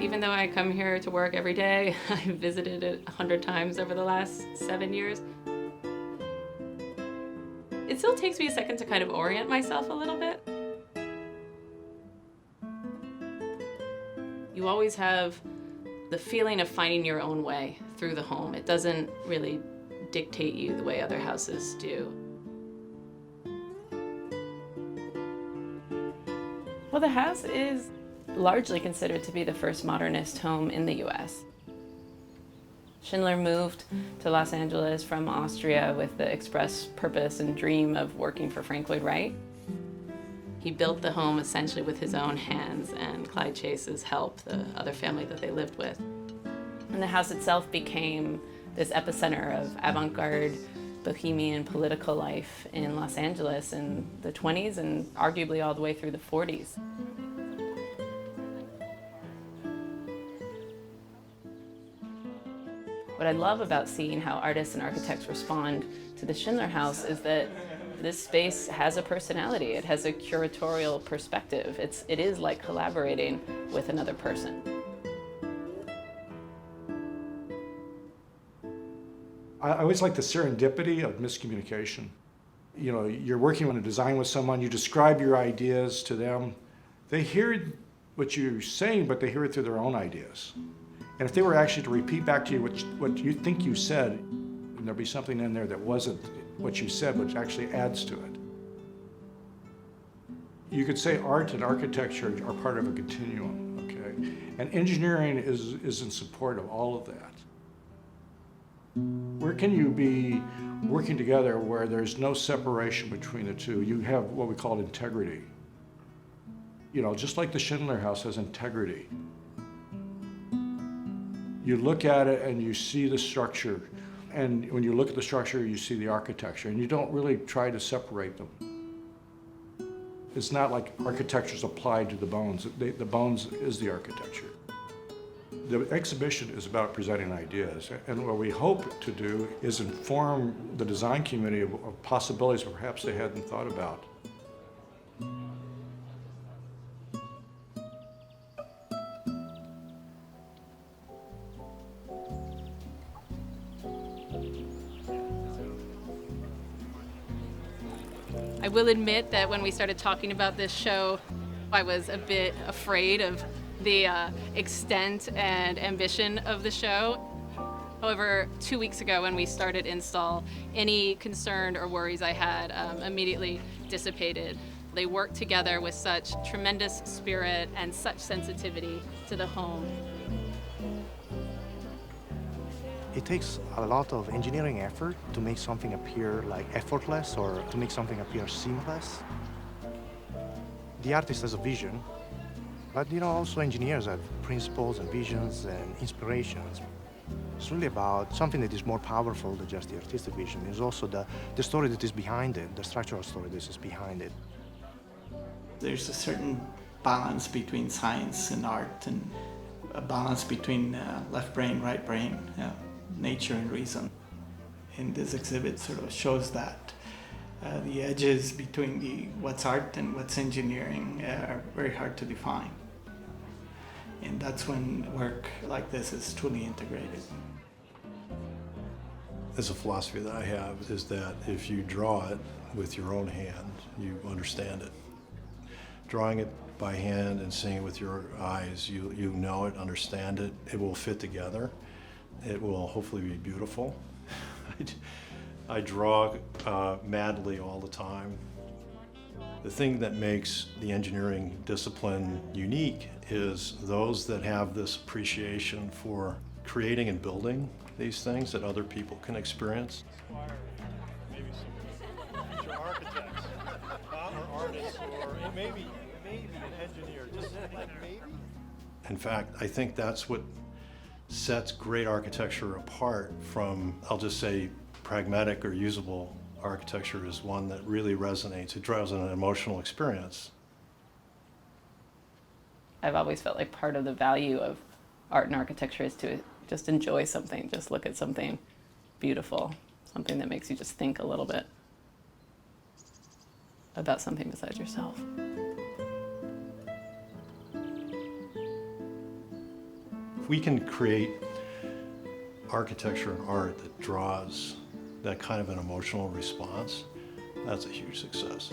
Even though I come here to work every day, I've visited it 100 times over the last 7 years. It still takes me a second to kind of orient myself a little bit. You always have the feeling of finding your own way through the home. It doesn't really dictate you the way other houses do. Well, the house is largely considered to be the first modernist home in the US. Schindler moved to Los Angeles from Austria with the express purpose and dream of working for Frank Lloyd Wright. He built the home essentially with his own hands and Clyde Chase's help, the other family that they lived with. And the house itself became this epicenter of avant-garde bohemian political life in Los Angeles in the 20s and arguably all the way through the 40s. What I love about seeing how artists and architects respond to the Schindler House is that this space has a personality. It has a curatorial perspective. It is like collaborating with another person. I always like the serendipity of miscommunication. You know, you're working on a design with someone, you describe your ideas to them. They hear what you're saying, but they hear it through their own ideas. And if they were actually to repeat back to you what you think you said, and there'll be something in there that wasn't what you said, which actually adds to it. You could say art and architecture are part of a continuum, okay? And engineering is in support of all of that. Where can you be working together where there's no separation between the two? You have what we call integrity. You know, just like the Schindler House has integrity. You look at it and you see the structure. And when you look at the structure, you see the architecture. And you don't really try to separate them. It's not like architecture's applied to the bones. The bones is the architecture. The exhibition is about presenting ideas. And what we hope to do is inform the design community of possibilities perhaps they hadn't thought about. I will admit that when we started talking about this show, I was a bit afraid of the extent and ambition of the show. However, 2 weeks ago when we started install, any concern or worries I had immediately dissipated. They worked together with such tremendous spirit and such sensitivity to the home. It takes a lot of engineering effort to make something appear like effortless or to make something appear seamless. The artist has a vision, but also engineers have principles and visions and inspirations. It's really about something that is more powerful than just the artistic vision. It's also the story that is behind it, the structural story that is behind it. There's a certain balance between science and art, and a balance between left brain, right brain, nature and reason. And this exhibit sort of shows that. The edges between what's art and what's engineering are very hard to define. And that's when work like this is truly integrated. As a philosophy that I have is that if you draw it with your own hand, you understand it. Drawing it by hand and seeing it with your eyes, you know it, understand it, it will fit together. It will hopefully be beautiful. I draw madly all the time. The thing that makes the engineering discipline unique is those that have this appreciation for creating and building these things that other people can experience. Maybe some future architects, or artists, or maybe an engineer, just like maybe. In fact, I think that's what sets great architecture apart from, I'll just say, pragmatic or usable architecture is one that really resonates. It drives an emotional experience. I've always felt like part of the value of art and architecture is to just enjoy something, just look at something beautiful, something that makes you just think a little bit about something besides yourself. if we can create architecture and art that draws that kind of an emotional response, that's a huge success.